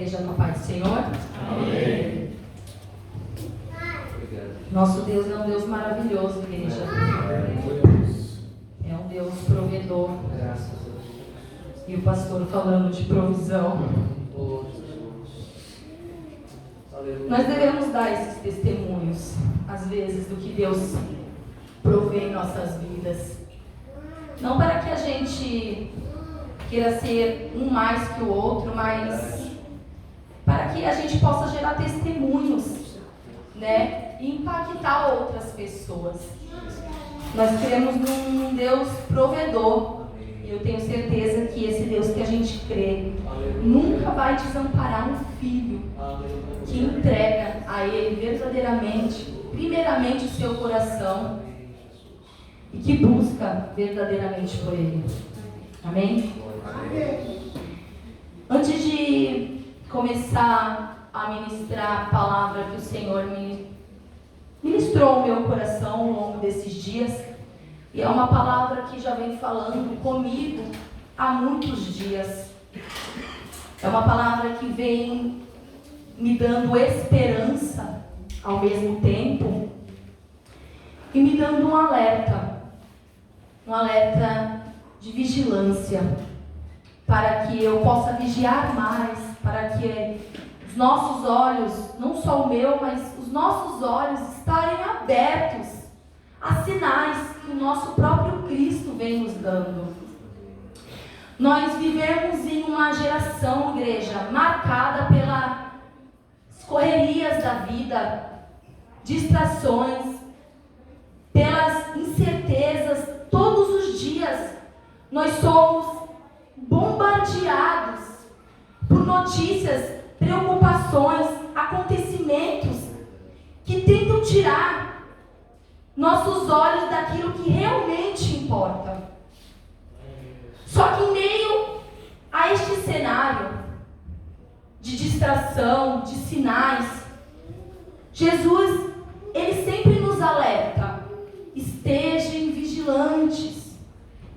igreja com a paz do Senhor? Amém. Nosso Deus é um Deus maravilhoso, igreja. É um Deus provedor. E o pastor falando de provisão. Nós devemos dar esses testemunhos, às vezes, do que Deus provê em nossas vidas. Não para que a gente queira ser um mais que o outro, mas para que a gente possa gerar testemunhos, né? E impactar outras pessoas. Nós cremos num Deus provedor. E eu tenho certeza que esse Deus que a gente crê nunca vai desamparar um filho que entrega a Ele verdadeiramente, primeiramente o seu coração e que busca verdadeiramente por Ele. Amém? Antes de começar a ministrar a palavra que o Senhor ministrou ao meu coração ao longo desses dias, e é uma palavra que já vem falando comigo há muitos dias. É uma palavra que vem me dando esperança ao mesmo tempo e me dando um alerta de vigilância, para que eu possa vigiar mais, para que os nossos olhos, não só o meu, mas os nossos olhos estarem abertos a sinais que o nosso próprio Cristo vem nos dando. Nós vivemos em uma geração, igreja, marcada pelas correrias da vida, distrações, pelas incertezas. Todos os dias nós somos bombardeados por notícias, preocupações, acontecimentos que tentam tirar nossos olhos daquilo que realmente importa. Só que em meio a este cenário de distração, de sinais, Jesus, Ele sempre nos alerta: estejam vigilantes,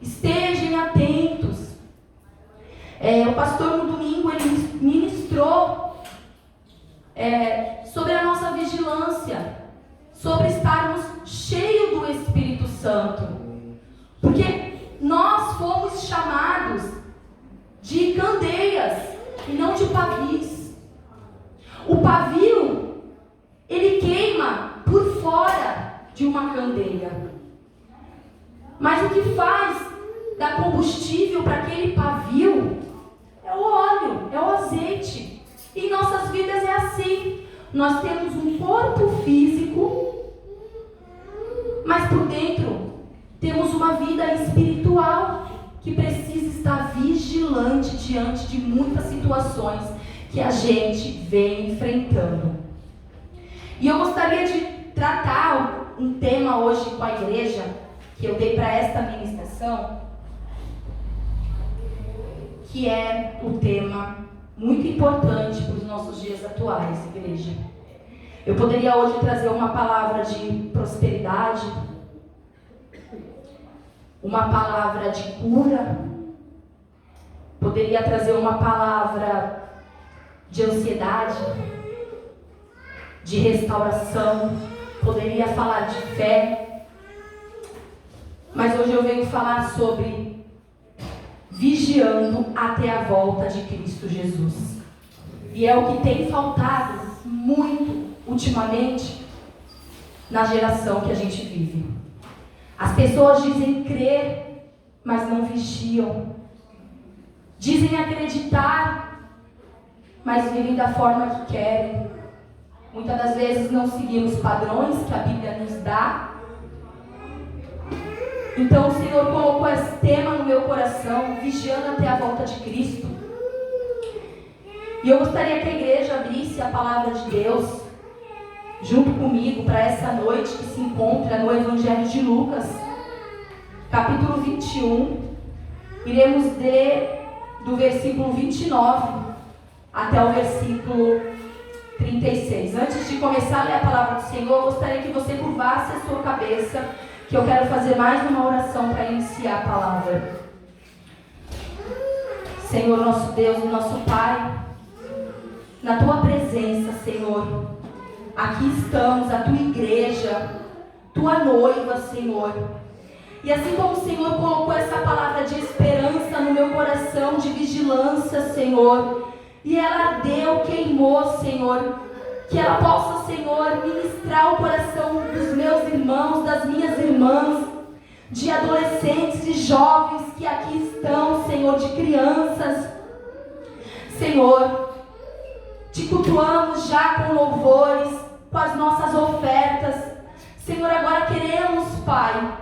estejam atentos. O pastor no domingo, ele ministrou sobre a nossa vigilância, sobre estarmos cheios do Espírito Santo, porque nós fomos chamados de candeias e não de pavis. O pavio, ele queima por fora de uma candeia, mas o que faz dar combustível para aquele pavio é o óleo, é o azeite. E em nossas vidas é assim. Nós temos um corpo físico, mas por dentro temos uma vida espiritual que precisa estar vigilante diante de muitas situações que a gente vem enfrentando. E eu gostaria de tratar um tema hoje com a igreja, que eu dei para esta ministração, que é um tema muito importante para os nossos dias atuais, igreja. Eu poderia hoje trazer uma palavra de prosperidade, uma palavra de cura, poderia trazer uma palavra de ansiedade, de restauração, poderia falar de fé, mas hoje eu venho falar sobre vigiando até a volta de Cristo Jesus. E é o que tem faltado muito ultimamente na geração que a gente vive. As pessoas dizem crer, mas não vigiam. Dizem acreditar, mas vivem da forma que querem. Muitas das vezes não seguimos os padrões que a Bíblia nos dá. Então o Senhor colocou esse tema no meu coração, vigiando até a volta de Cristo. E eu gostaria que a igreja abrisse a palavra de Deus junto comigo para essa noite, que se encontra no Evangelho de Lucas, capítulo 21. Iremos ler do versículo 29 até o versículo 36. Antes de começar a ler a palavra do Senhor, eu gostaria que você curvasse a sua cabeça, que eu quero fazer mais uma oração para iniciar a palavra. Senhor, nosso Deus e nosso Pai, na tua presença, Senhor. Aqui estamos, a tua igreja, tua noiva, Senhor. E assim como o Senhor colocou essa palavra de esperança no meu coração, de vigilância, Senhor, e ela ardeu, queimou, Senhor, que ela possa, Senhor, ministrar o coração dos meus irmãos, das minhas irmãs, de adolescentes e jovens que aqui estão, Senhor, de crianças. Senhor, te cultuamos já com louvores, com as nossas ofertas. Senhor, agora queremos, Pai,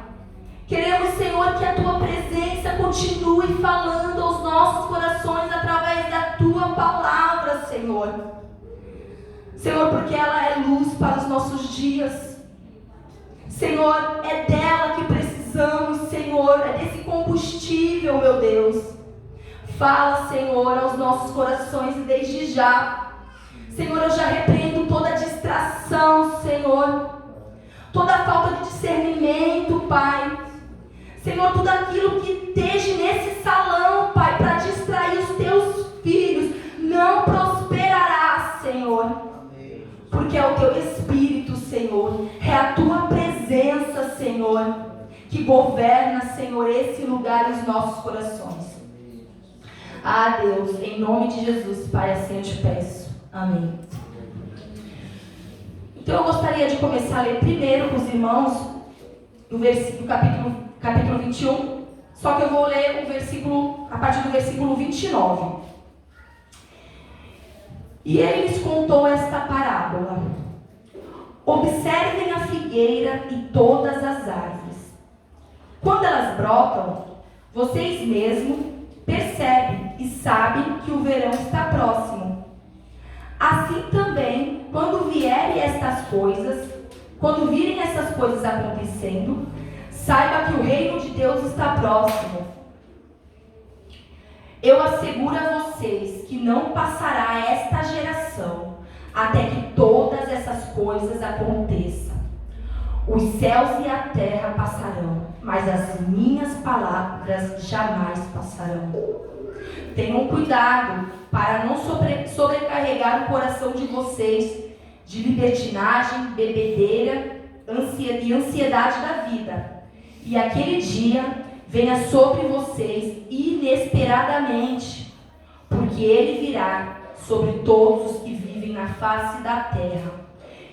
Senhor, que a tua presença continue falando aos nossos corações através da tua palavra, Senhor. Senhor, porque ela é luz para os nossos dias. Senhor, é dela que precisamos, Senhor, é desse combustível, meu Deus. Fala, Senhor, aos nossos corações e desde já. Senhor, eu já repreendo toda distração, Senhor, toda falta de discernimento, Pai. Senhor, tudo aquilo que esteja nesse salão, Pai, para distrair os teus filhos, não prosperará, Senhor. Porque é o teu Espírito, Senhor, é a tua presença, Senhor, que governa, Senhor, esse lugar e os nossos corações. Ah, Deus, em nome de Jesus, Pai, assim eu te peço. Amém. Então eu gostaria de começar a ler primeiro com os irmãos do capítulo 21, só que eu vou ler a partir do versículo 29. E ele lhes contou esta parábola: observem a figueira e todas as árvores. Quando elas brotam, vocês mesmos percebem e sabem que o verão está próximo. Assim também, quando virem estas coisas acontecendo, saiba que o reino de Deus está próximo. Eu asseguro a vocês que não passará esta geração até que todas essas coisas aconteçam. Os céus e a terra passarão, mas as minhas palavras jamais passarão. Tenham cuidado para não sobrecarregar o coração de vocês de libertinagem, bebedeira e ansiedade da vida. E aquele dia venha sobre vocês inesperadamente, porque ele virá sobre todos os que vivem na face da terra.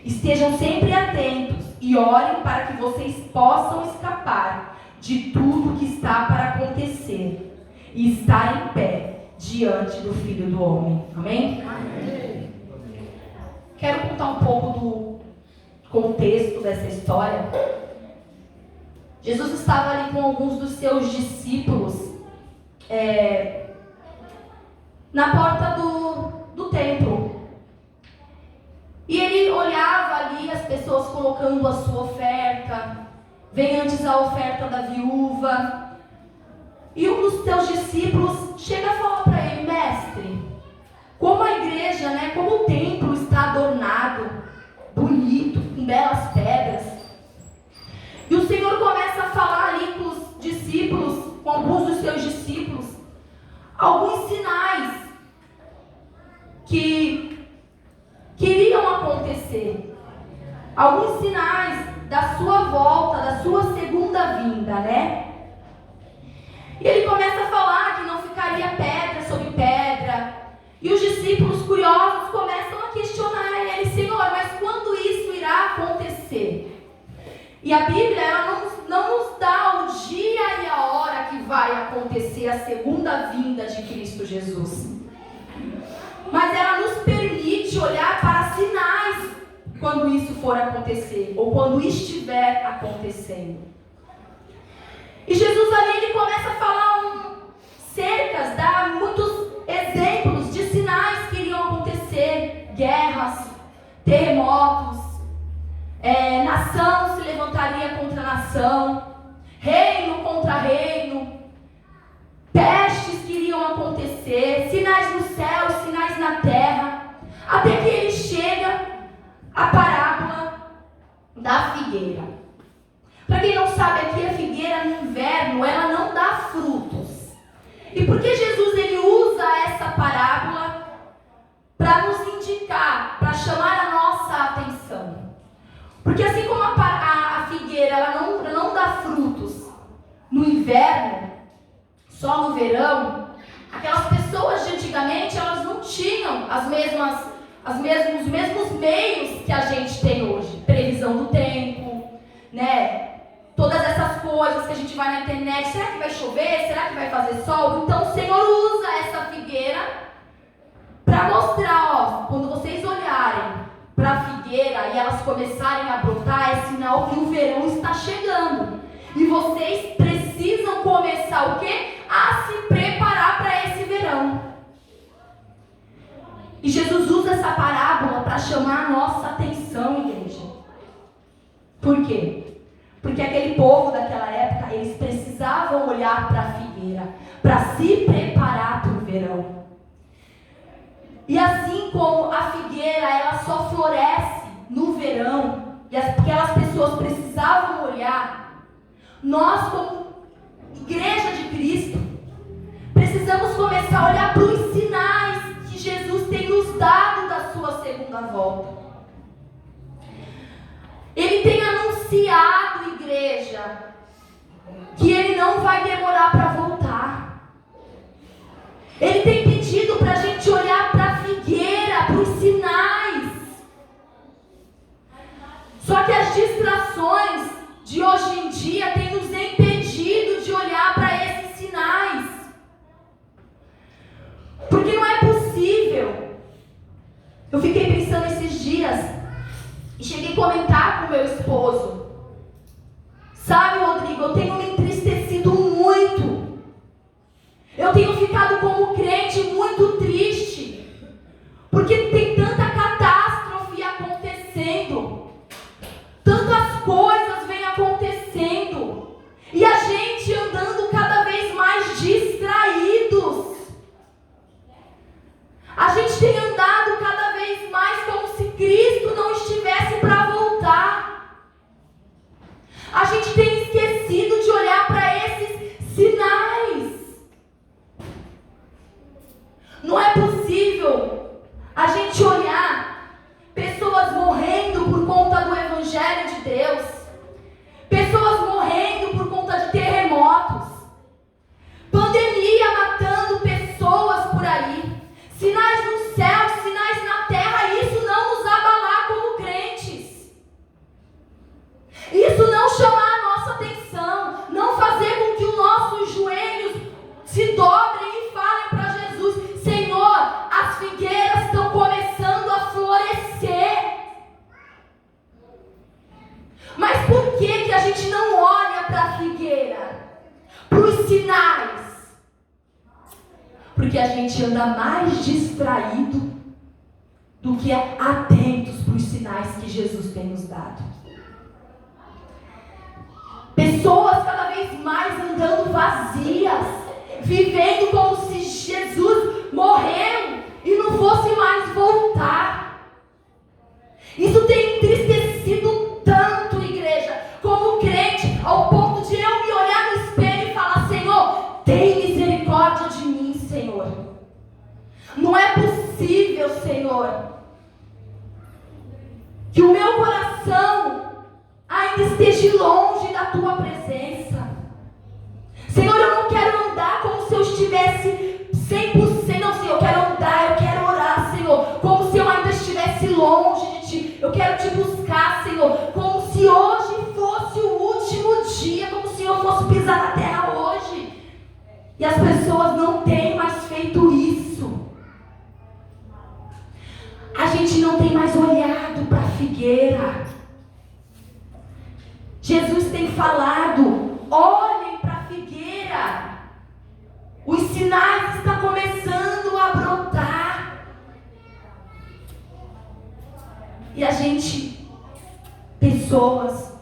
Estejam sempre atentos e orem para que vocês possam escapar de tudo que está para acontecer e estar em pé diante do Filho do Homem. Amém? Amém. Quero contar um pouco do contexto dessa história. Jesus estava ali com alguns dos seus discípulos na porta do templo. E ele olhava ali as pessoas colocando a sua oferta. Vem antes a oferta da viúva. E um dos seus discípulos chega e fala para ele: mestre, como a igreja, como o templo está adornado, bonito, com belas pedras. E o Senhor começa a falar ali com os discípulos, com alguns dos seus discípulos, alguns sinais que iriam acontecer. Alguns sinais da sua volta, da sua segunda vinda, E ele começa a falar que não ficaria pedra sobre pedra. E os discípulos curiosos começam a questionar ele: Senhor, mas quando isso irá acontecer? E a Bíblia ela não nos dá o dia e a hora que vai acontecer a segunda vinda de Cristo Jesus. Mas ela nos permite olhar para sinais quando isso for acontecer, ou quando estiver acontecendo. E Jesus ali ele começa a falar dá muitos exemplos de sinais que iriam acontecer: guerras, terremotos, nação se levantaria contra nação, reino contra reino, pestes que iriam acontecer, sinais no céu, sinais na terra, até que ele chega à parábola da figueira. Para quem não sabe, aqui a figueira no inverno, ela não dá frutos. E por que Jesus ele usa essa parábola? Para nos indicar Porque assim como a figueira ela não dá frutos no inverno, só no verão, aquelas pessoas de antigamente, elas não tinham os mesmos meios que a gente tem hoje. Previsão do tempo, né? Todas essas coisas que a gente vai na internet. Será que vai chover? Será que vai fazer sol? Então o Senhor usa essa figueira para mostrar, ó, quando vocês olharem para a figueira e elas começarem a brotar, é sinal que o verão está chegando. E vocês precisam começar o quê? A se preparar para esse verão. E Jesus usa essa parábola para chamar a nossa atenção, igreja. Por quê? Porque aquele povo daquela época, eles precisavam olhar para a figueira, para se preparar para o verão. E assim como a figueira, ela só floresce no verão, e aquelas pessoas precisavam olhar, nós como igreja de Cristo, precisamos começar a olhar para os sinais que Jesus tem nos dado da sua segunda volta. Ele tem anunciado, igreja, que Ele não vai demorar para voltar. Ele tem pedido para a gente olhar para a figueira, para os sinais. Só que as distrações de hoje em dia têm nos impedido de olhar para esses sinais. Porque não é possível. Eu fiquei pensando esses dias e cheguei a comentar com meu esposo. Sabe, Rodrigo, eu tenho me entristecido muito. Eu tenho ficado como crente muito triste. Porque tem tanta catástrofe acontecendo. Tantas coisas vêm acontecendo. E a gente andando cada vez mais distraídos. A gente tem andado cada vez mais como se Cristo não estivesse para voltar. A gente tem esquecido de olhar para esses sinais. Não é possível a gente olhar pessoas morrendo por conta do Evangelho de Deus, pessoas morrendo por conta de terremotos, pandemia matando pessoas por aí, sinais no céu, sinais na terra, isso não nos abalar como crentes. Isso não chamar a nossa atenção, não fazer com que os nossos joelhos se dobrem e falem para Jesus: Senhor, as figueiras estão começando a florescer. Mas por que a gente não olha para a figueira, para os sinais? Porque a gente anda mais distraído do que atentos para os sinais que Jesus tem nos dado. Pessoas cada vez mais andando vazias, vivendo como se Jesus morreu e não fosse mais voltar. Isso tem entristecido tanto, igreja, como crente, ao ponto de eu me olhar no espelho e falar: Senhor, tem misericórdia de mim, Senhor. Não é possível, Senhor, que o meu coração ainda esteja longe da Tua presença. Senhor, eu não quero andar como se eu estivesse 100%. Não, Senhor, eu quero andar, eu quero orar, Senhor, como se eu ainda estivesse longe de Ti. Eu quero Te buscar, Senhor, como se hoje fosse o último dia, como se eu fosse pisar na terra hoje. E as pessoas não têm mais feito isso. A gente não tem mais olhado para a figueira. Jesus tem falado: olhem para a figueira. Os sinais estão começando a brotar. E a gente, pessoas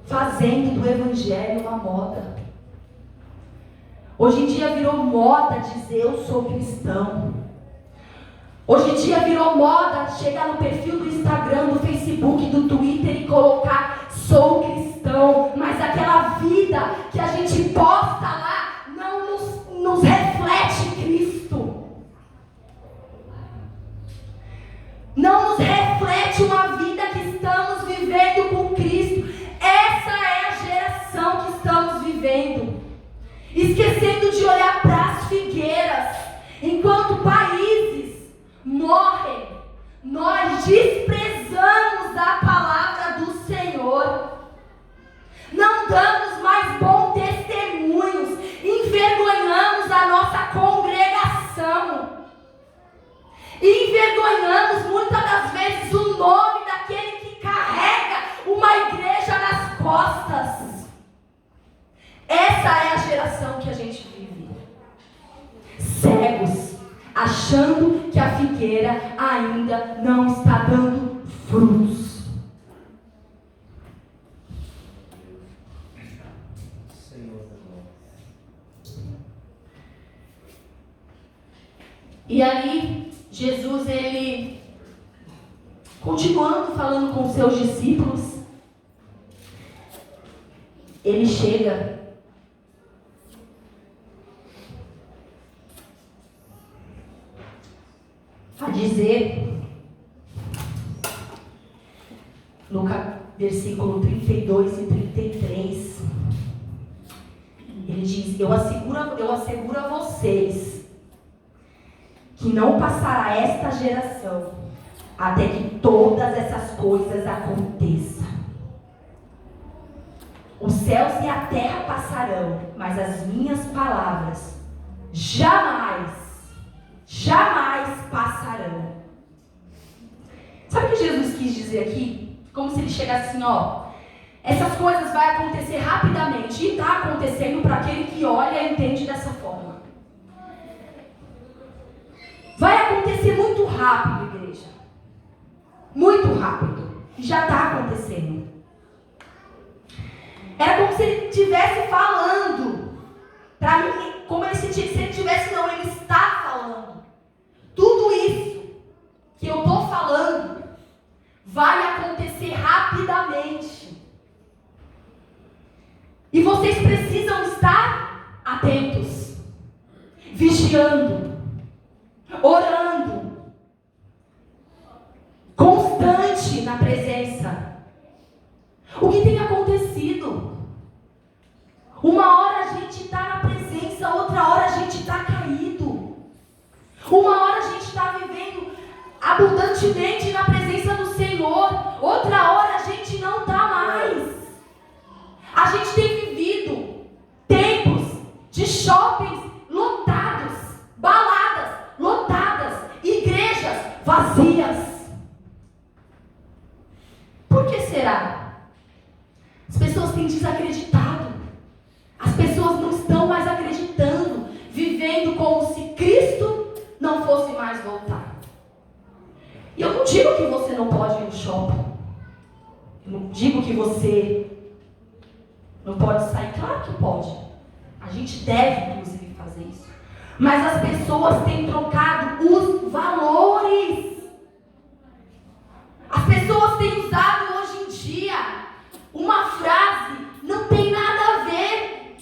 fazendo do Evangelho uma moda. Hoje em dia virou moda dizer: eu sou cristão. Hoje em dia virou moda chegar no perfil do Instagram, do Facebook, do Twitter e colocar: sou cristão. Mas aquela vida que a gente posta lá não nos reflete Cristo. Não nos reflete uma vida que estamos vivendo enquanto países morrem, nós desprezamos a palavra do Senhor. Não damos mais bons testemunhos, envergonhamos a nossa congregação. E envergonhamos muitas das vezes o nome daquele que carrega uma igreja nas costas. Essa é a geração que a gente vive. Cegos, achando que a figueira ainda não está dando frutos. E ali, Jesus, ele, continuando falando com seus discípulos, ele chega a dizer, no versículo 32 e 33, ele diz: eu asseguro a vocês que não passará esta geração até que todas essas coisas aconteçam. Os céus e a terra passarão, mas as minhas palavras jamais passarão. Sabe o que Jesus quis dizer aqui? Como se ele chegasse assim, ó, essas coisas vão acontecer rapidamente, e está acontecendo para aquele que olha e entende dessa forma. Vai acontecer muito rápido, igreja. Muito rápido. E já está acontecendo. Era como se ele estivesse falando. Para mim, como se ele estivesse, não, ele está falando. Tudo isso que eu estou falando vai acontecer rapidamente. E vocês precisam estar atentos, vigiando, orando, constante na presença. O que tem acontecido? Uma hora a gente está na presença, outra hora a gente está caído. Uma hora a gente está vivendo abundantemente na presença do Senhor, outra hora a gente não está mais. A gente tem vivido tempos de shoppings lotados, baladas lotadas, igrejas vazias. Por que será? As pessoas têm desacreditado. As pessoas não estão mais acreditando, vivendo como se Cristo não fosse mais voltar. E eu não digo que você não pode ir no shopping. Eu não digo que você não pode sair. Claro que pode. A gente deve, inclusive, fazer isso. Mas as pessoas têm trocado os valores. As pessoas têm usado hoje em dia uma frase, não tem nada a ver.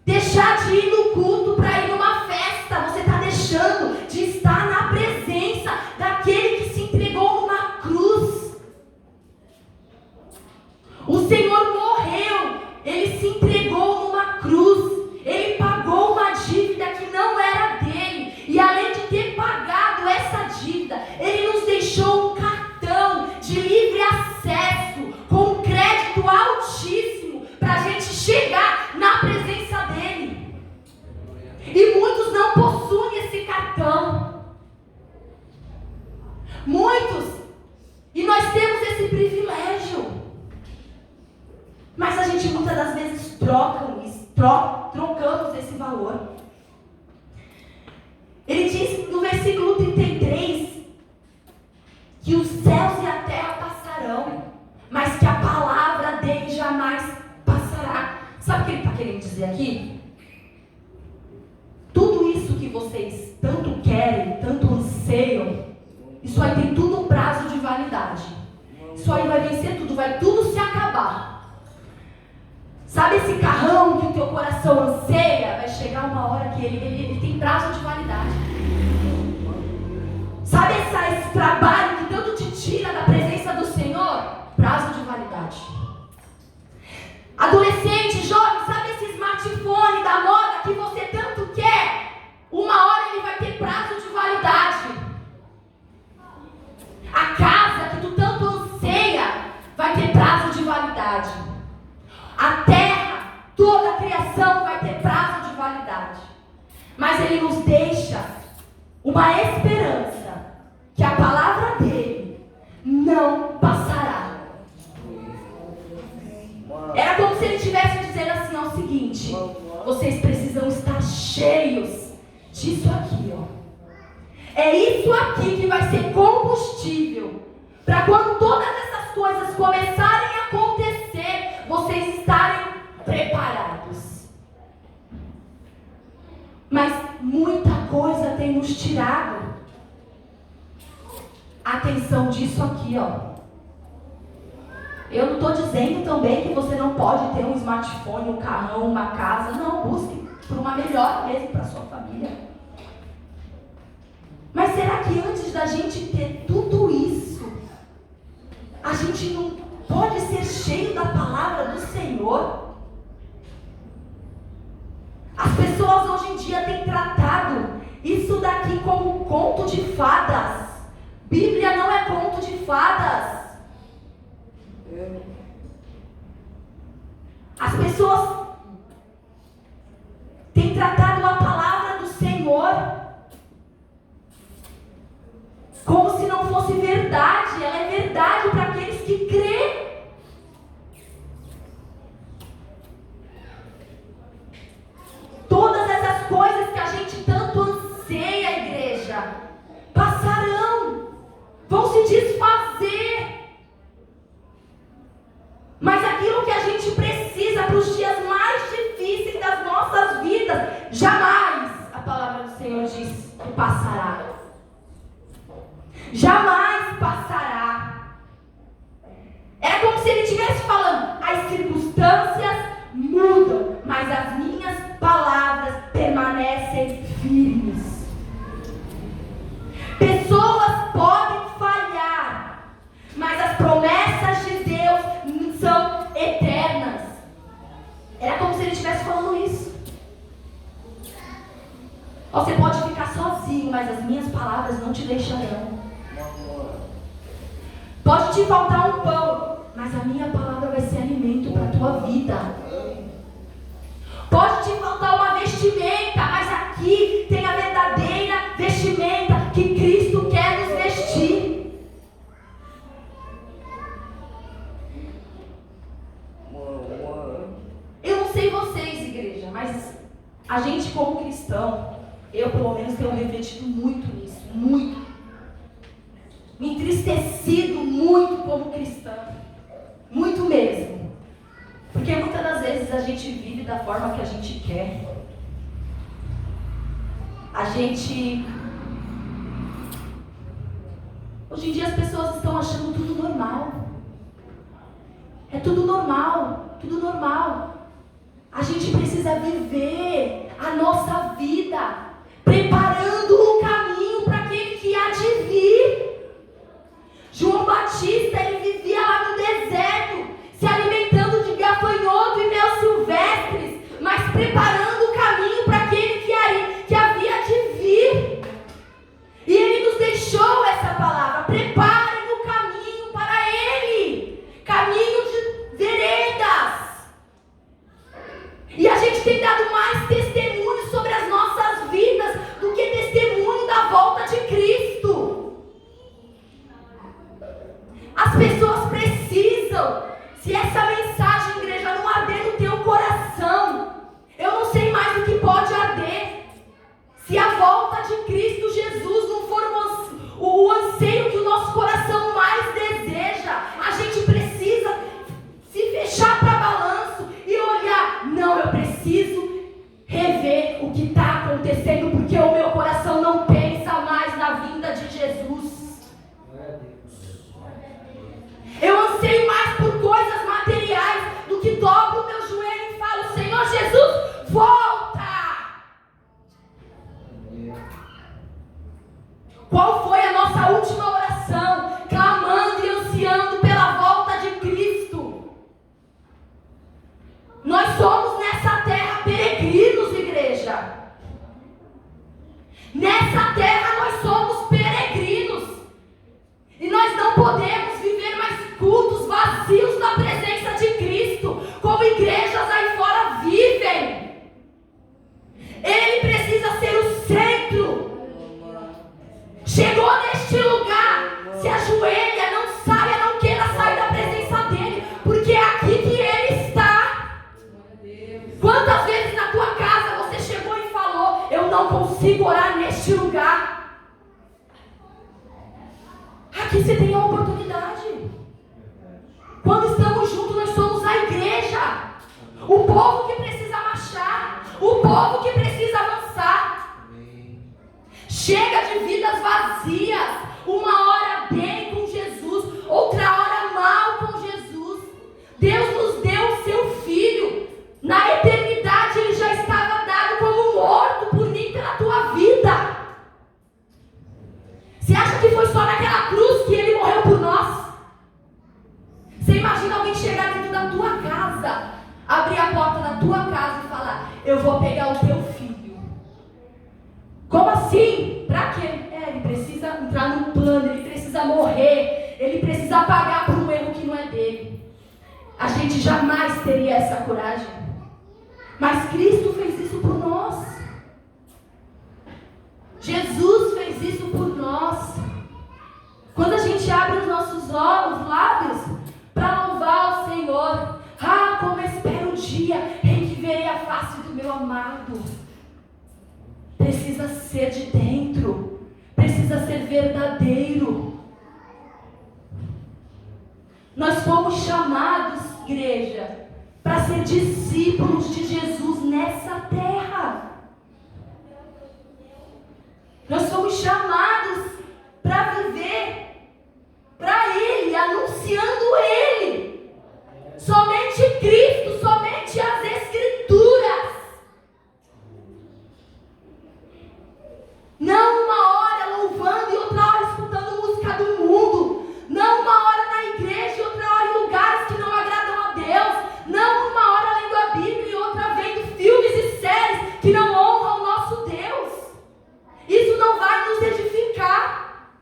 Deixar de ir no culto para ir numa festa. Você está deixando de estar na presença daquele que se entregou numa cruz. O Senhor morreu, ele se entregou numa cruz. Ele pagou uma dívida que não era dele. E além de ter pagado essa dívida, ele nos deixou um cartão de livre acesso, com crédito altíssimo, para a gente chegar na presença dele. E muitos não possuem esse cartão. Muitos. E nós temos esse privilégio. Mas a gente muitas das vezes trocamos esse valor. Ele diz no versículo 33 que os céus e a terra passarão, mas que a palavra dele jamais passará. Sabe o que ele está querendo dizer aqui? Tudo isso que vocês tanto querem, tanto anseiam, isso aí tem tudo um prazo de validade. Isso aí vai vencer tudo, vai tudo se acabar. Sabe esse carrão que o teu coração anseia? Vai chegar uma hora que ele tem prazo de validade. Sabe esse trabalho que tanto te tira da presença do Senhor? Prazo de validade. Adolescente, jovem, sabe esse smartphone da moda que você tanto quer? Uma hora ele vai ter prazo de validade. uma esperança que a palavra dele não passará. Era como se ele estivesse dizendo assim, ó, o seguinte: vocês precisam estar cheios disso aqui, ó. É isso aqui que vai ser combustível para quando todas essas coisas começarem a acontecer, vocês estarem preparados. Mas muita coisa tem nos tirado a atenção disso aqui, ó. Eu não estou dizendo também que você não pode ter um smartphone, um carrão, uma casa. Não, busque por uma melhor mesmo para a sua família. Mas será que antes da gente ter tudo isso, a gente não pode ser cheio da palavra do Senhor? As pessoas hoje em dia têm tratado isso daqui como conto de fadas. Bíblia não é conto de fadas. As pessoas têm tratado a palavra do Senhor como se não fosse verdade. Ela é verdade para aqueles que crêem. Todas essas coisas que a gente tanto anseia, igreja, passarão, vão se desfazer. Mas aquilo que a gente precisa para os dias mais difíceis das nossas vidas, jamais, a palavra do Senhor diz, que passará. Jamais passará. Era como se ele estivesse falando: as circunstâncias mudam, mas as minhas palavras permanecem firmes. Pessoas podem falhar, mas as promessas de Deus são eternas. Era como se ele estivesse falando isso. Você pode ficar sozinho, mas as minhas palavras não te deixarão. Pode te faltar um pão, mas a minha palavra vai ser alimento para a tua vida. Pode te faltar uma vestimenta, mas aqui tem a verdadeira vestimenta que Cristo quer nos vestir. Eu não sei vocês, igreja, mas a gente como cristão, eu pelo menos tenho refletido muito nisso, muito. Me entristecido muito como cristã, muito mesmo, porque muitas das vezes a gente vive da forma que a gente quer. Hoje em dia as pessoas estão achando tudo normal. É tudo normal, tudo normal. A gente precisa viver a nossa vida, preparando o caminho para aquele que há de vir. João Batista, ele vivia lá no deserto, se alimentando de gafanhoto e mel silvestres, mas preparando o caminho para aquele que havia de vir. E ele nos deixou essa palavra: preparem o caminho para ele, caminho de veredas. E a gente tem dado mais testemunho sobre as nossas vidas do que testemunho da volta de Cristo. As pessoas precisam, se essa mensagem, igreja, não arder no teu coração, eu não sei mais o que pode arder. Se a volta de Cristo Jesus não for o anseio que o nosso coração mais deseja, a gente precisa se fechar para balanço e olhar: não, eu preciso rever o que está acontecendo, porque o meu coração não pensa mais na vinda de Jesus. Eu anseio mais por coisas materiais do que dobro o meu joelho e falo: Senhor Jesus, volta! Qual foi a nossa última oração? Clamando e ansiando pela volta de Cristo. Nós somos nessa terra peregrinos, igreja. Nessa terra nós somos peregrinos. E nós não podemos viver mais cultos vazios da presença de Cristo, como igrejas aí fora vivem. Ele precisa ser o centro. Chegou neste lugar, se ajoelha, não saia, não queira sair da presença dele, porque é aqui que ele está. Quantas vezes na tua casa você chegou e falou: eu não consigo orar neste lugar? Aqui você tem a oportunidade. Quando estamos juntos, nós somos a igreja, o povo que precisa marchar, o povo que precisa avançar. Chega de vidas vazias, uma hora bem com Jesus, outra hora mal com Jesus. Deus nos deu o seu Filho, na eternidade ele já estava dado como morto por mim, pela tua vida. Você acha que foi só naquela cruz que ele morreu por nós? Você imagina alguém chegar dentro da tua casa, abrir a porta da tua casa e falar: eu vou pegar o teu filho. Como assim? Pra quê? Ele precisa entrar num plano, ele precisa morrer, ele precisa pagar por um erro que não é dele. A gente jamais teria essa coragem. Mas Cristo fez isso por nós. Jesus fez isso por nós. Quando a gente abre os nossos lábios para louvar o Senhor, como espero o dia em que verei a face do meu amado. Precisa ser de dentro, precisa ser verdadeiro. Nós fomos chamados, igreja, para ser discípulos de Jesus nessa terra. Nós fomos chamados para viver para Ele, anunciando Ele. Somente Cristo, somente as Escrituras. Não uma hora louvando e outra hora escutando música do mundo. Não uma hora na igreja e outra hora em lugares que não agradam a Deus. Não uma hora lendo a Bíblia e outra vendo filmes e séries que não honram o nosso Deus. Isso não vai nos edificar.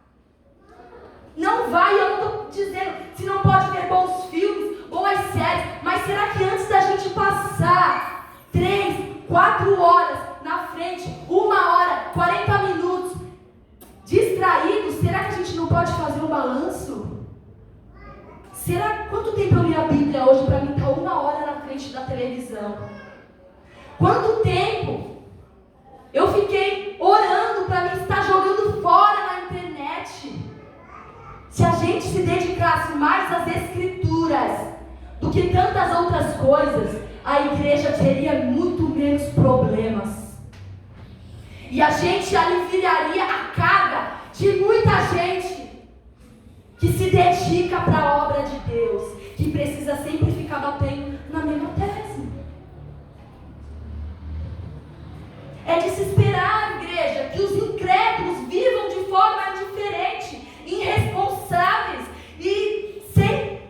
Não vai, eu não estou dizendo se não pode ver bons filmes, boas séries, mas será que antes da gente passar 3, 4 horas na frente, 1 hora, 40 minutos distraídos, será que a gente não pode fazer um balanço? Será quanto tempo eu li a Bíblia hoje para mim estar 1 hora na frente da televisão? Quanto tempo eu fiquei orando para mim estar jogando fora na internet? Se a gente se dedicasse mais às Escrituras do que tantas outras coisas, a igreja teria muito menos problemas. E a gente aliviaria a carga de muita gente que se dedica para a obra de Deus, que precisa sempre ficar batendo na mesma tese. É de se esperar, igreja, que os incrédulos vivam de forma diferente, irresponsáveis e sem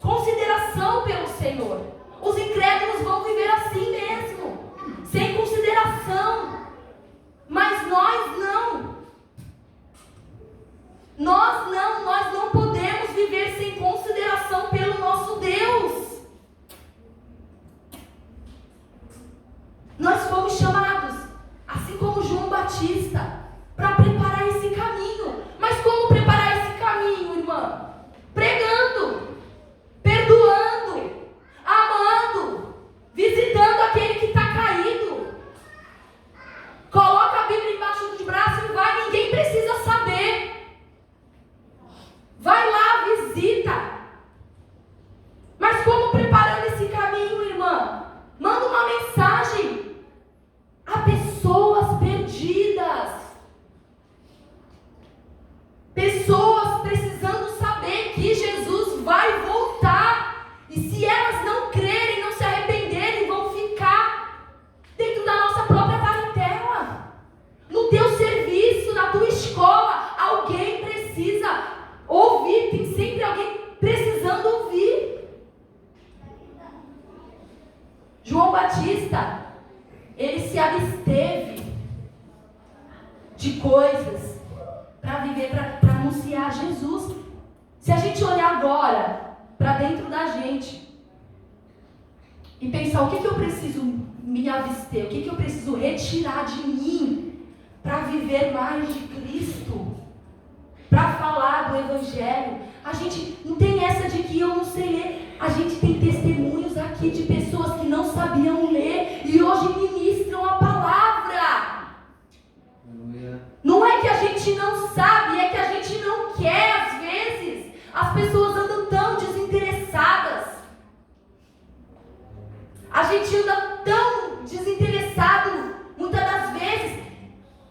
consideração pelo Senhor. Os incrédulos vão viver assim mesmo, sem consideração. Mas nós não. Nós não podemos viver sem consideração pelo nosso Deus. Nós fomos chamados, assim como João Batista, para preparar esse caminho. Mas como preparar esse caminho, irmã? Pregando, perdoando, amando, visitando aquele que está caído. Coloca a Bíblia embaixo do braço e vai, ninguém precisa saber. Vai lá, visita. Mas como preparando esse caminho, irmã? Manda uma mensagem a pessoas perdidas. Pessoas precisando saber que Jesus vai voltar. E se elas não crerem, não se arrependerem, vão ficar dentro da nossa própria parentela. No teu serviço, na tua escola, alguém precisa ouvir. Tem sempre alguém precisando ouvir. João Batista, ele se absteve de coisas para viver, para anunciar Jesus. Se a gente olhar agora para dentro da gente e pensar o que eu preciso me abster, o que eu preciso retirar de mim para viver mais de Cristo, Evangelho. A gente não tem essa de que eu não sei ler. A gente tem testemunhos aqui de pessoas que não sabiam ler e hoje ministram a palavra. Não é que a gente não sabe, é que a gente não quer às vezes. As pessoas andam tão desinteressadas. A gente anda tão desinteressado, muitas das vezes,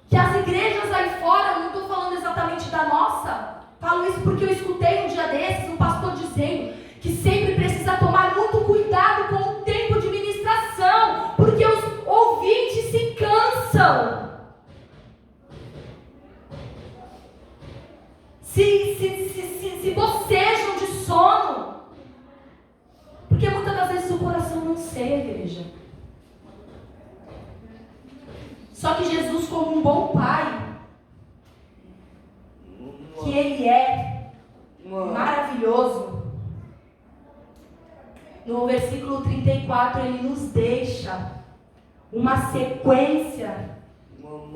que as igrejas aí fora, eu não estou falando exatamente da nossa, falo isso porque eu escutei um dia desses um pastor dizendo que sempre precisa tomar muito cuidado com o tempo de ministração, porque os ouvintes se cansam. Se bocejam de sono, porque muitas das vezes o coração não ceia, igreja. Só que Jesus, como um bom pai, que Ele é maravilhoso, no versículo 34 Ele nos deixa uma sequência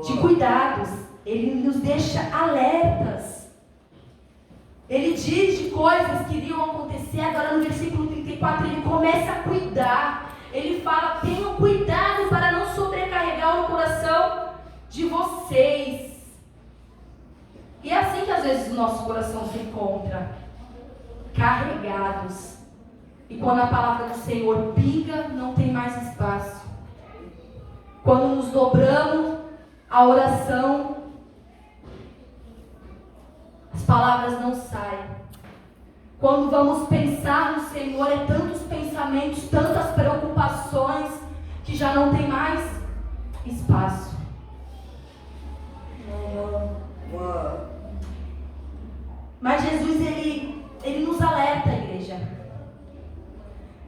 de cuidados. Ele nos deixa alertas. Ele diz de coisas que iriam acontecer. Agora no versículo 34 Ele começa a cuidar. Ele fala: tenham cuidado para não sobrecarregar o coração de vocês. E é assim que às vezes o nosso coração se encontra, carregados. E quando a palavra do Senhor pinga, não tem mais espaço. Quando nos dobramos a oração, as palavras não saem. Quando vamos pensar no Senhor, é tantos pensamentos, tantas preocupações, que já não tem mais espaço. Mas Jesus, ele nos alerta, igreja.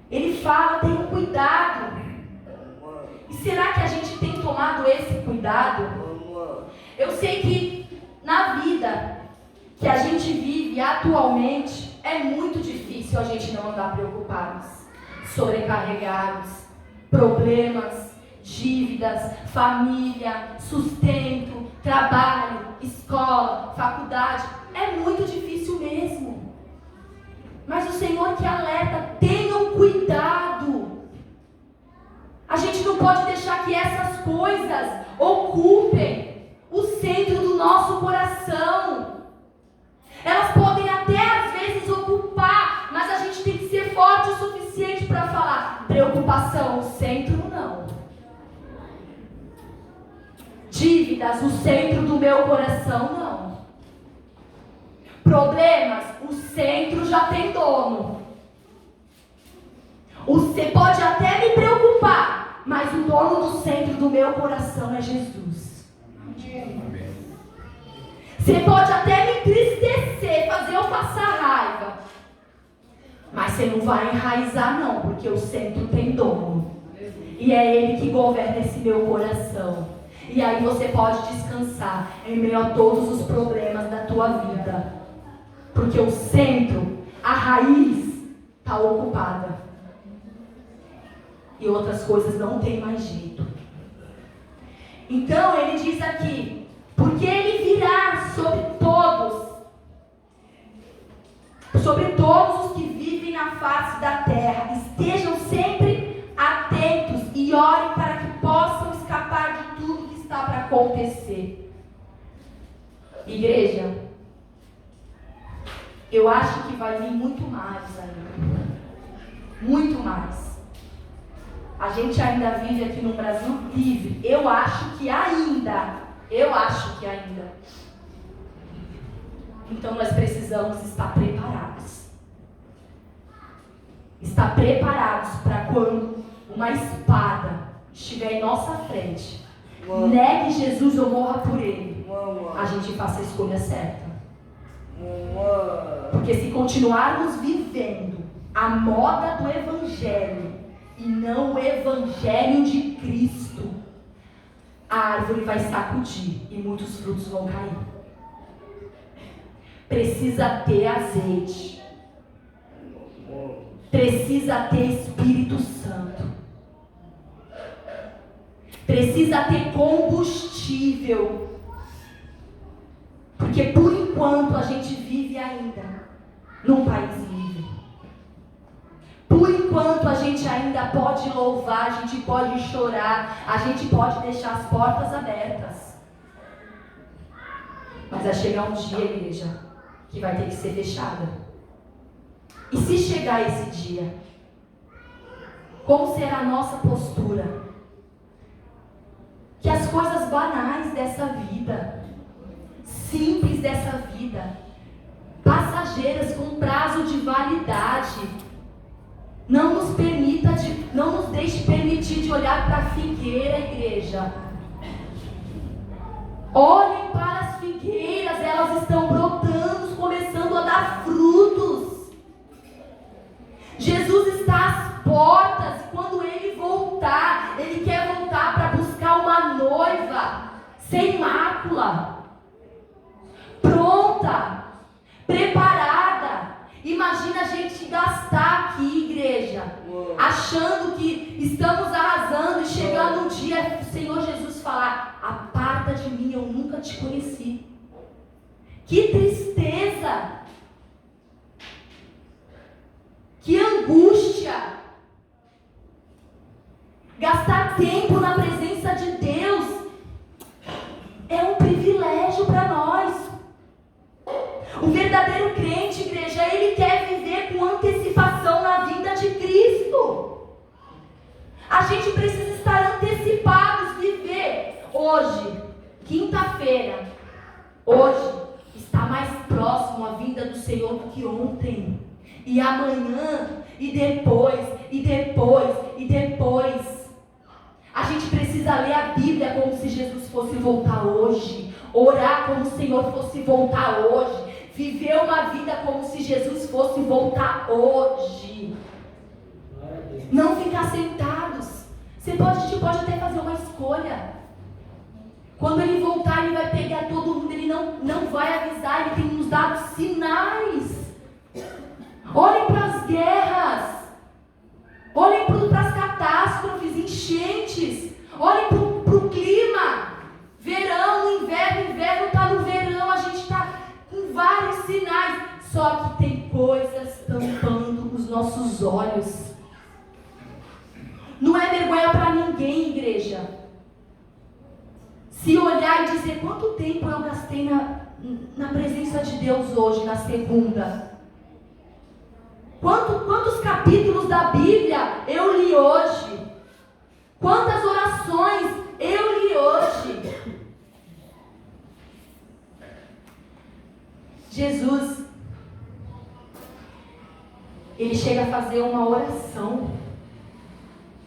Ele fala: tenham cuidado. E será que a gente tem tomado esse cuidado? Eu sei que na vida que a gente vive atualmente, é muito difícil a gente não andar preocupados, sobrecarregados, problemas, dívidas, família, sustento, trabalho, escola, faculdade. É muito difícil mesmo. Mas o Senhor que alerta: tenham cuidado. A gente não pode deixar que essas coisas ocupem o centro do nosso coração. Elas podem até às vezes ocupar, mas a gente tem que ser forte o suficiente para falar: preocupação, o centro não. Dívidas, o centro do meu coração não. Problemas, o centro já tem dono. Você pode até me preocupar, mas o dono do centro do meu coração é Jesus. Você pode até me entristecer, fazer eu passar raiva, mas você não vai enraizar não, porque o centro tem dono. E é Ele que governa esse meu coração. E aí você pode descansar em meio a todos os problemas da tua vida, porque o centro, a raiz, está ocupada. E outras coisas não tem mais jeito. Então ele diz aqui: porque Ele virá sobre todos os que vivem na face da terra. Estejam sempre atentos e orem para que possam escapar de tudo que está para acontecer. Igreja, eu acho que vai vir muito mais ainda. Muito mais. A gente ainda vive aqui no Brasil livre. Eu acho que ainda. Então nós precisamos estar preparados. Estar preparados para quando uma espada estiver em nossa frente, negue Jesus ou morra por Ele, a gente faça a escolha certa. Porque se continuarmos vivendo a moda do Evangelho e não o Evangelho de Cristo, a árvore vai sacudir e muitos frutos vão cair. Precisa ter azeite. Precisa ter Espírito Santo. Precisa ter combustível. Porque por enquanto a gente vive ainda num país livre. Por enquanto a gente ainda pode louvar, a gente pode chorar, a gente pode deixar as portas abertas. Mas vai chegar um dia, igreja, que vai ter que ser fechada. E se chegar esse dia, como será a nossa postura? Que as coisas banais dessa vida, simples dessa vida, passageiras com prazo de validade, não nos deixe permitir de olhar para a figueira, igreja. Olhem para as figueiras, elas estão brotando, começando a dar frutos. Jesus está às portas, e quando Ele voltar, Ele quer voltar para buscar uma noiva sem mácula, pronta, preparada. Imagina a gente gastar aqui, igreja, achando que estamos arrasando e chegando um dia o Senhor Jesus falar: aparta de mim, eu nunca te conheci. Que tristeza, que angústia. Gastar tempo na presença de Deus é um privilégio para nós. O verdadeiro crente, igreja, ele quer viver com antecipação na vinda de Cristo. A gente precisa estar antecipados, viver hoje, quinta-feira. Hoje está mais próximo a vinda do Senhor do que ontem. E amanhã, e depois, e depois, e depois. A gente precisa ler a Bíblia como se Jesus fosse voltar hoje. Orar como se o Senhor fosse voltar hoje. Viver uma vida como se Jesus fosse voltar hoje. Não ficar sentados. A gente pode até fazer uma escolha. Quando Ele voltar, Ele vai pegar todo mundo. Ele não vai avisar. Ele tem nos dado sinais. Olhem para as guerras. Olhem para as catástrofes, enchentes. Olhem para o clima. Verão, inverno está no verão. A gente está com vários sinais. Só que tem coisas tampando os nossos olhos. Não é vergonha para ninguém, igreja, se olhar e dizer: quanto tempo eu gastei na presença de Deus hoje, na segunda? Quantos capítulos da Bíblia eu li hoje? Quantas orações eu li hoje? Jesus, Ele chega a fazer uma oração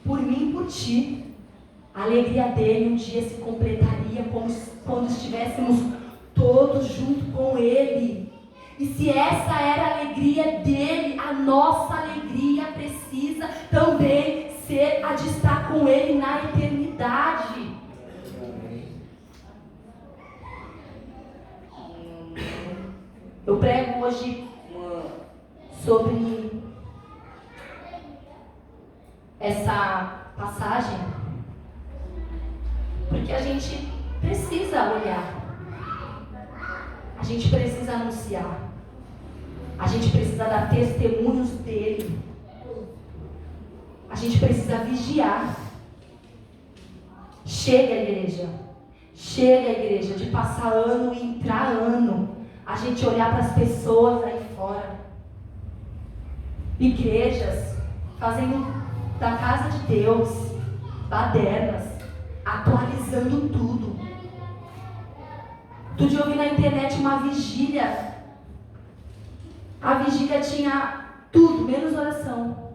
por mim e por ti. A alegria dele um dia se completaria como quando estivéssemos todos junto com Ele. E se essa era a alegria dele, a nossa alegria precisa também ser a de estar com Ele na eternidade. Eu prego hoje sobre essa passagem, porque a gente precisa olhar, a gente precisa anunciar, a gente precisa dar testemunhos dele, a gente precisa vigiar. Chega, igreja, de passar ano e entrar ano, a gente olhar para as pessoas aí fora, igrejas fazendo da casa de Deus badernas, atualizando tudo. Outro dia eu vi na internet uma vigília. A vigília tinha tudo, menos oração.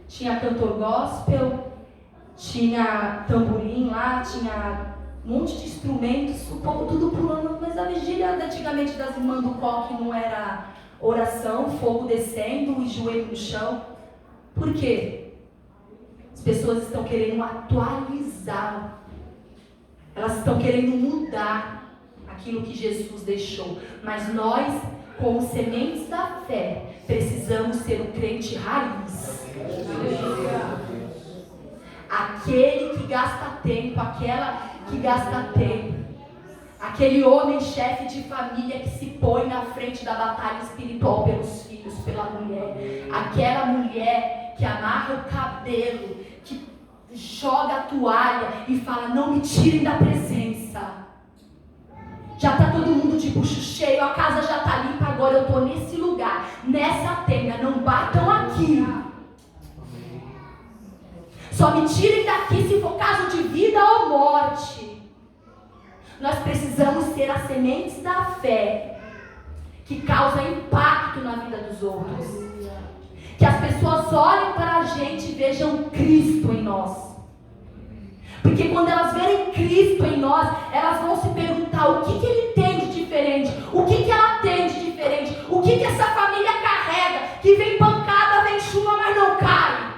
Tinha cantor gospel, tinha tamborim lá, tinha um monte de instrumentos, o povo tudo pulando. Mas a vigília antigamente das irmãs do coque não era oração, fogo descendo e joelho no chão. Por quê? As pessoas estão querendo atualizar. Elas estão querendo mudar aquilo que Jesus deixou. Mas nós, como sementes da fé, precisamos ser um crente raiz. Aquele que gasta tempo, aquela que gasta tempo. Aquele homem chefe de família que se põe na frente da batalha espiritual pelos filhos, pela mulher. Aquela mulher que amarra o cabelo, que joga a toalha e fala: não me tirem da presença. Já está todo mundo de bucho cheio, a casa já está limpa, agora eu estou nesse lugar, nessa tenda, não batam aqui. Só me tirem daqui se for caso de vida ou morte. Nós precisamos ser as sementes da fé que causa impacto na vida dos outros. Que as pessoas olhem para a gente e vejam Cristo em nós. Porque quando elas verem Cristo em nós, elas vão se perguntar o que Ele tem de diferente, o que ela tem de diferente, o que essa família carrega, que vem pancada, vem chuva, mas não cai.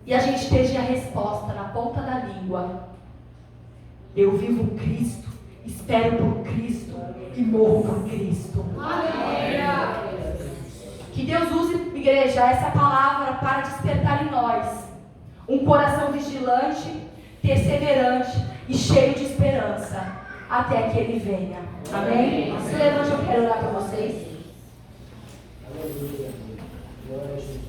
E a gente esteja a resposta na ponta da língua. Eu vivo Cristo, espero por Cristo e morro por Cristo. Aleluia. Que Deus use, igreja, essa palavra para despertar em nós um coração vigilante, perseverante e cheio de esperança até que Ele venha. Amém? Se levante, eu quero orar para vocês. Aleluia. Glória a Jesus.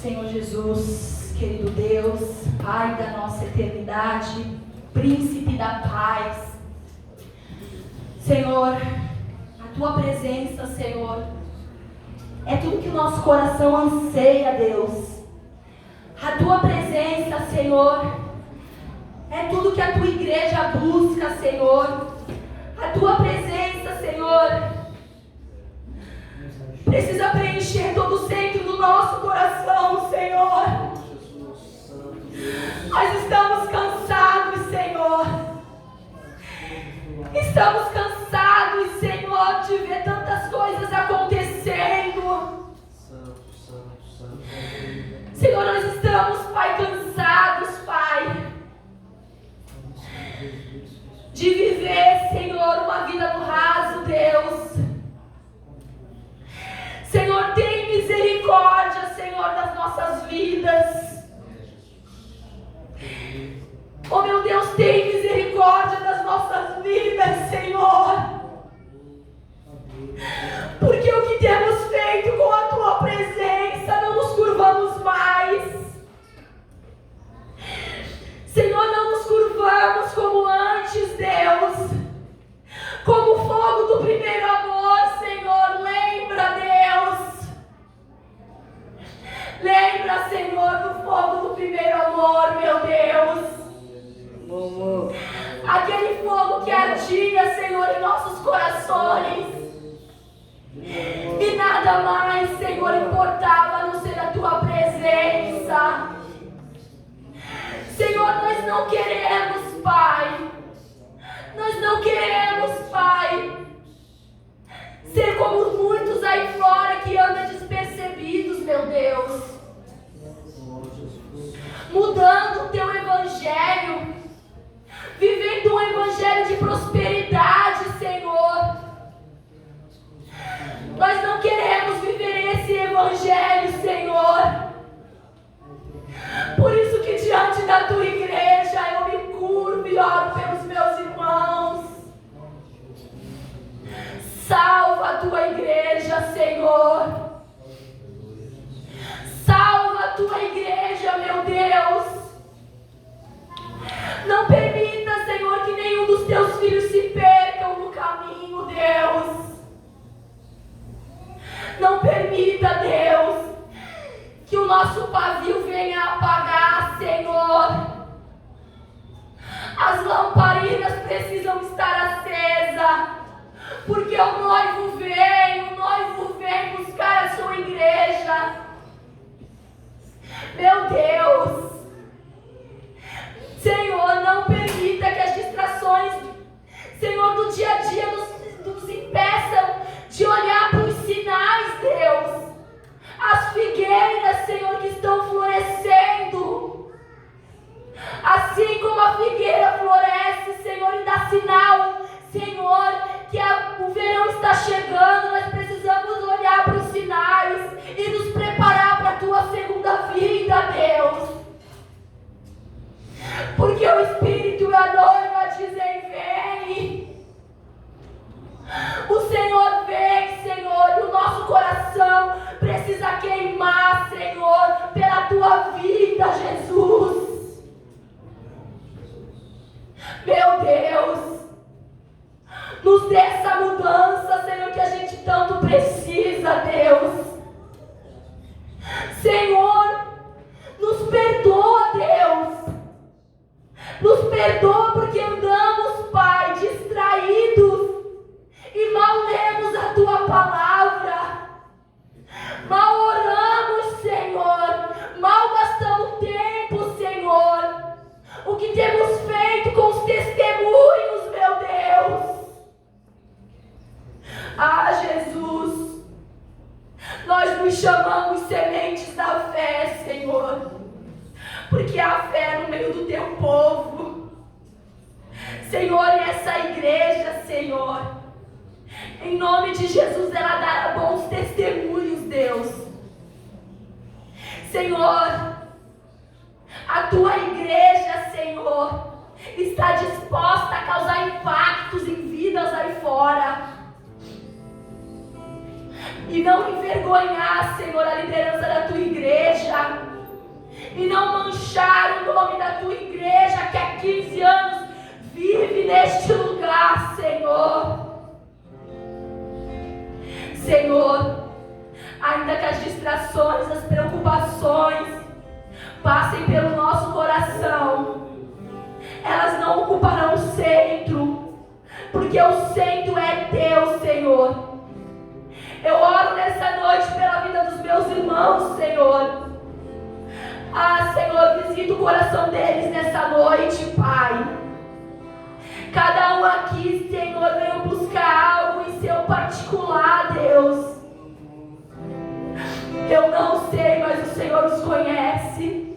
Senhor Jesus, querido Deus, Pai da nossa eternidade, Príncipe da paz, Senhor, a Tua presença, Senhor, é tudo que o nosso coração anseia, Deus. A Tua presença, Senhor, é tudo que a Tua igreja busca, Senhor. A Tua presença, Senhor, precisa preencher todo o centro do nosso coração, Senhor. Nós estamos cansados, Senhor. Estamos cansados, Senhor, de ver tantas coisas acontecendo. Senhor, nós estamos, Pai, cansados, Pai, de viver, Senhor, uma vida no raso, Deus. Senhor, tem misericórdia, Senhor, das nossas vidas. Oh, meu Deus, tem misericórdia das nossas vidas, Senhor. Porque o que temos feito com a Tua presença, não nos curvamos mais. Senhor, não nos curvamos como antes, Deus. Como o fogo do primeiro amor, Senhor, lembra, Deus. Lembra, Senhor, do fogo do primeiro amor, meu Deus. Aquele fogo que ardia, Senhor, em nossos corações. E nada mais, Senhor, importava a não ser a Tua presença. Senhor, nós não queremos, Pai. Nós não queremos, Pai, ser como muitos aí fora que andam despercebidos, meu Deus. Mudando o Teu evangelho, vivendo um evangelho de prosperidade, Senhor. Nós não queremos viver esse evangelho, Senhor. Por isso que diante da Tua igreja eu me curvo e oro pelos meus irmãos. Salva a Tua igreja, Senhor. Salva porque há fé no meio do teu povo. Senhor, e essa igreja, Senhor, em nome de Jesus, ela dará bons testemunhos, Deus. Senhor, a tua igreja, Senhor, está disposta a causar impactos em vidas aí fora. E não envergonhar, Senhor, a liderança da tua igreja. E não manchar o nome da tua igreja que há 15 anos vive neste lugar, Senhor. Senhor, ainda que as distrações, as preocupações passem pelo nosso coração, elas não ocuparão o centro, porque o centro é teu, Senhor. Eu oro nessa noite pela vida dos meus irmãos, Senhor. Senhor, visita o coração deles nessa noite, Pai. Cada um aqui, Senhor, veio buscar algo em seu particular, Deus. Eu não sei, mas o Senhor os conhece.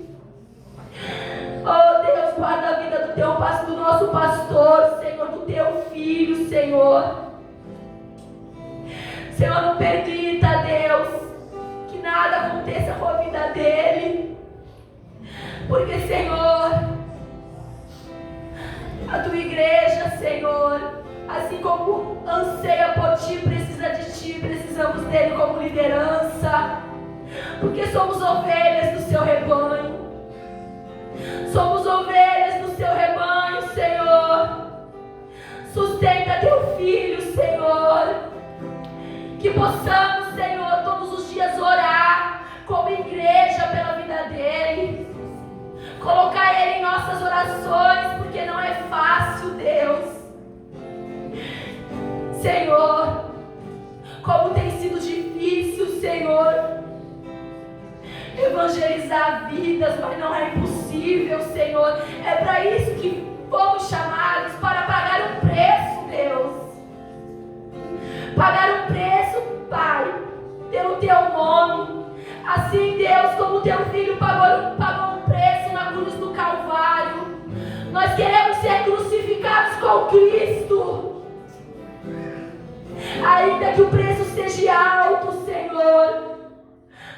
Oh, Deus, guarda a vida do teu pastor, do nosso pastor, Senhor, do teu filho, Senhor. Senhor, não permita, Deus, que nada aconteça com a vida dele. Porque, Senhor, a tua igreja, Senhor, assim como anseia por ti, precisa de ti, precisamos dele como liderança. Porque somos ovelhas do seu rebanho. Somos ovelhas do seu rebanho, Senhor. Sustenta teu filho, Senhor. Que possamos, Senhor, todos os dias orar como igreja pela vida dele. Colocar ele em nossas orações, porque não é fácil, Deus. Senhor, como tem sido difícil, Senhor, evangelizar vidas, mas não é impossível, Senhor. É para isso que fomos chamados, para pagar um preço, Deus. Pagar um preço, Pai, pelo teu nome. Assim, Deus, como o teu filho pagou um preço na cruz do Calvário, nós queremos ser crucificados com Cristo. Ainda que o preço seja alto, Senhor,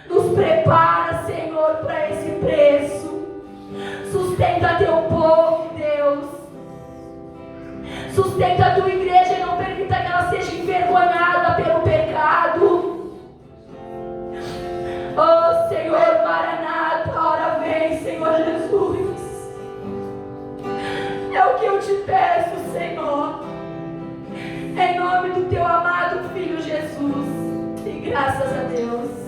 nos prepara, Senhor, para esse preço. Sustenta teu povo, Deus. Sustenta a tua igreja e não permita que ela seja envergonhada pelo pecado. Oh, Senhor, Maranata, ora vem, Senhor Jesus. É o que eu te peço, Senhor. Em nome do teu amado Filho Jesus. E graças a Deus.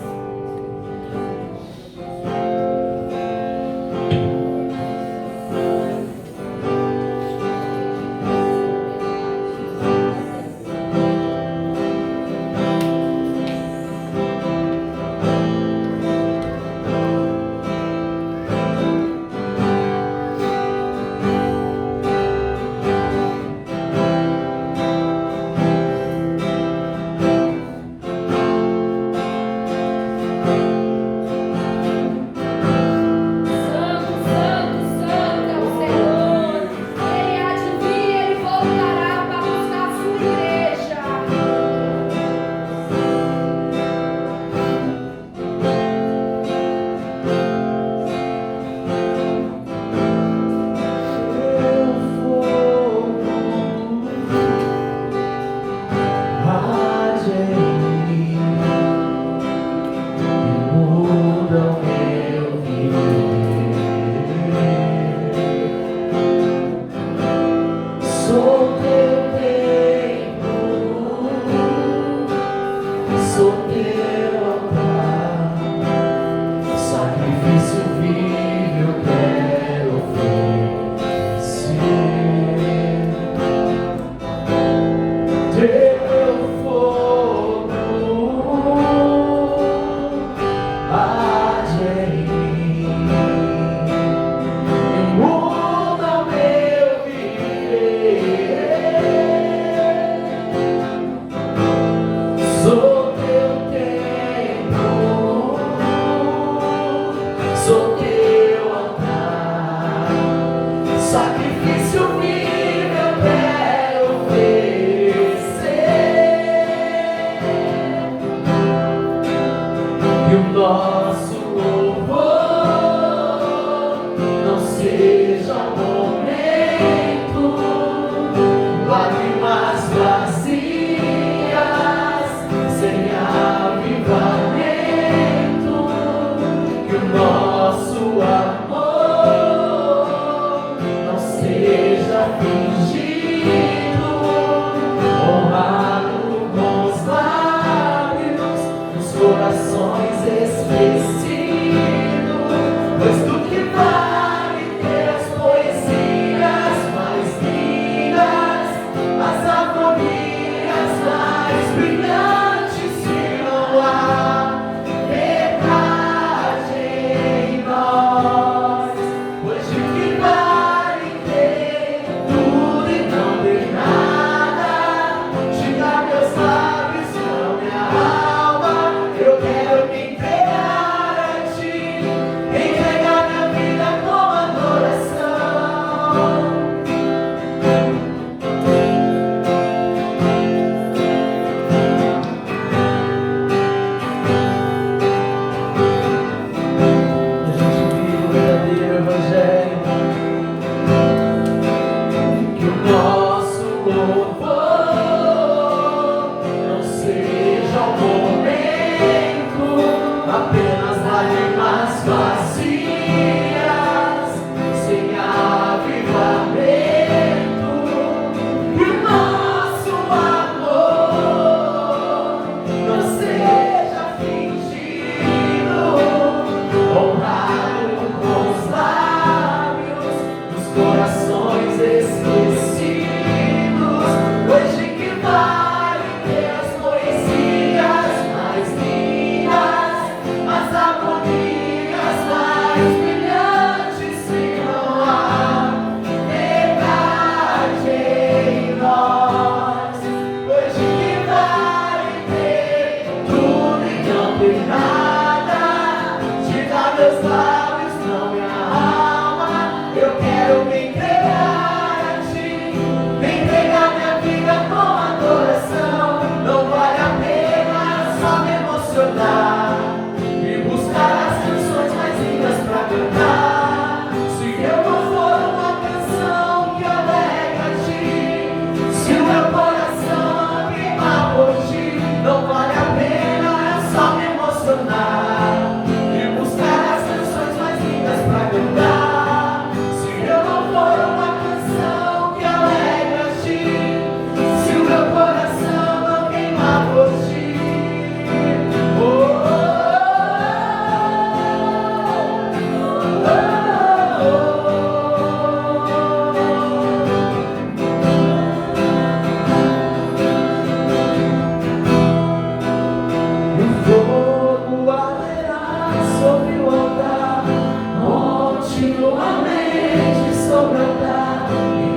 continuamente sobre o altar e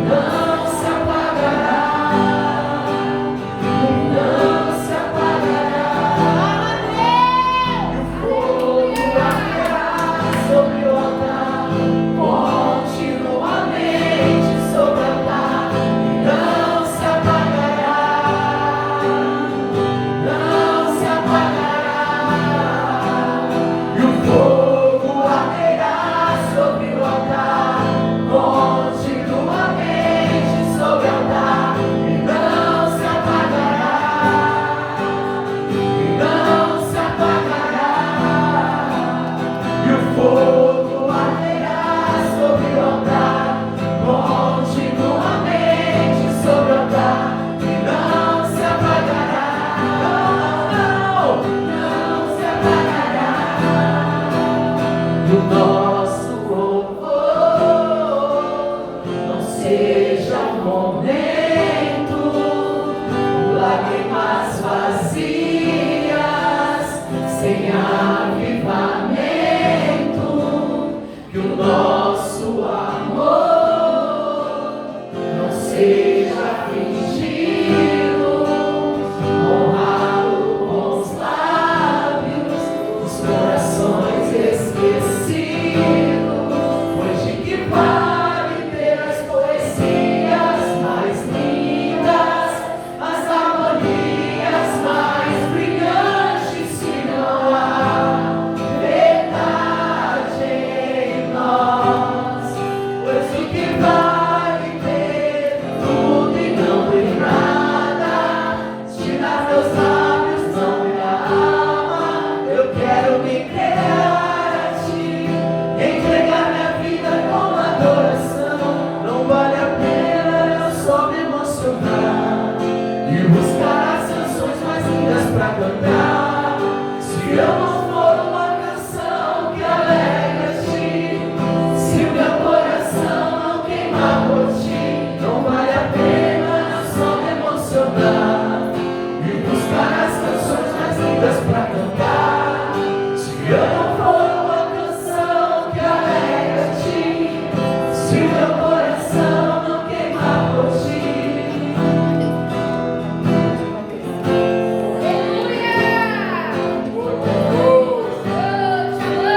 não se apagará, e não se apagará. E o fogo arderá sobre o altar, continuamente sobre o altar e não se apagará, não se apagará. E o fogo arderá sobre o altar, continuamente sobre o altar e não se apagará, e não se apagará. E o fogo arderá sobre o altar, continuamente sobre o altar e não se apagará, não, não se apagará. E o nosso louvor não seja um momento, lágrimas vazias, sem avivamento. Que o nosso amor não seja fingido, honrado com os lábios, os corações esquecidos. Pois de que vale ter as poesias mais lindas, as harmonias mais brilhantes, se não há verdade em nós? Pois de que vale ter tudo e não ter nada, tirar meus lábios, não minha alma? Eu quero me entregar a ti, entregar minha vida como adoração. Não vale a pena eu só me emocionar e buscar as canções mais lindas pra cantar, se eu não for uma canção que alegra a ti, se o meu coração não queimar por ti. Não vale a pena eu só me emocionar e buscar as canções mais lindas pra cantar, se eu não for uma canção que alegra a ti, se o meu coração não queimar por ti.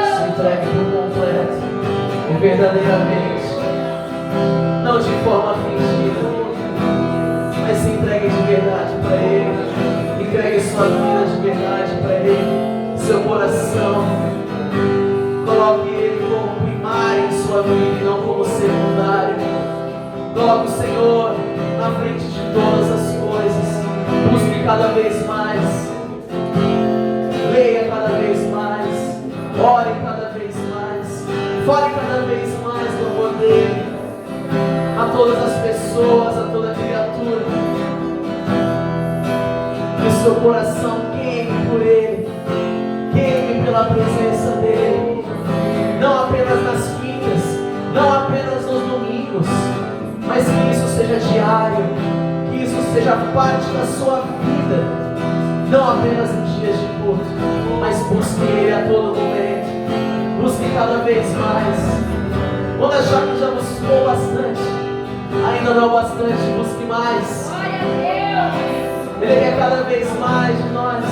Se entregue por completo e verdadeiramente, não de forma fingida, mas se entregue de verdade para Ele. Entregue sua vida de verdade para Ele, seu coração. Coloque Ele como primário em sua vida e não como secundário. Coloque o Senhor na frente de todas as coisas. Busque cada vez mais, leia cada vez mais, ore cada vez mais, fale cada vez mais do amor dele a todas as pessoas, a toda criatura. Que o seu coração queime por Ele, queime pela presença dEle, não apenas nas quintas, não apenas nos domingos, mas que isso seja diário, que isso seja parte da sua vida, não apenas em dias de culto, mas busque Ele a todo momento, busque cada vez mais. Quando achar que já buscou bastante, ainda não é bastante, busque mais. Ele quer cada vez mais de nós.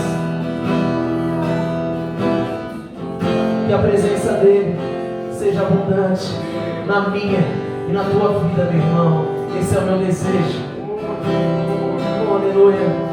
Que a presença dele seja abundante na minha e na tua vida, meu irmão. Esse é o meu desejo. Oh, aleluia.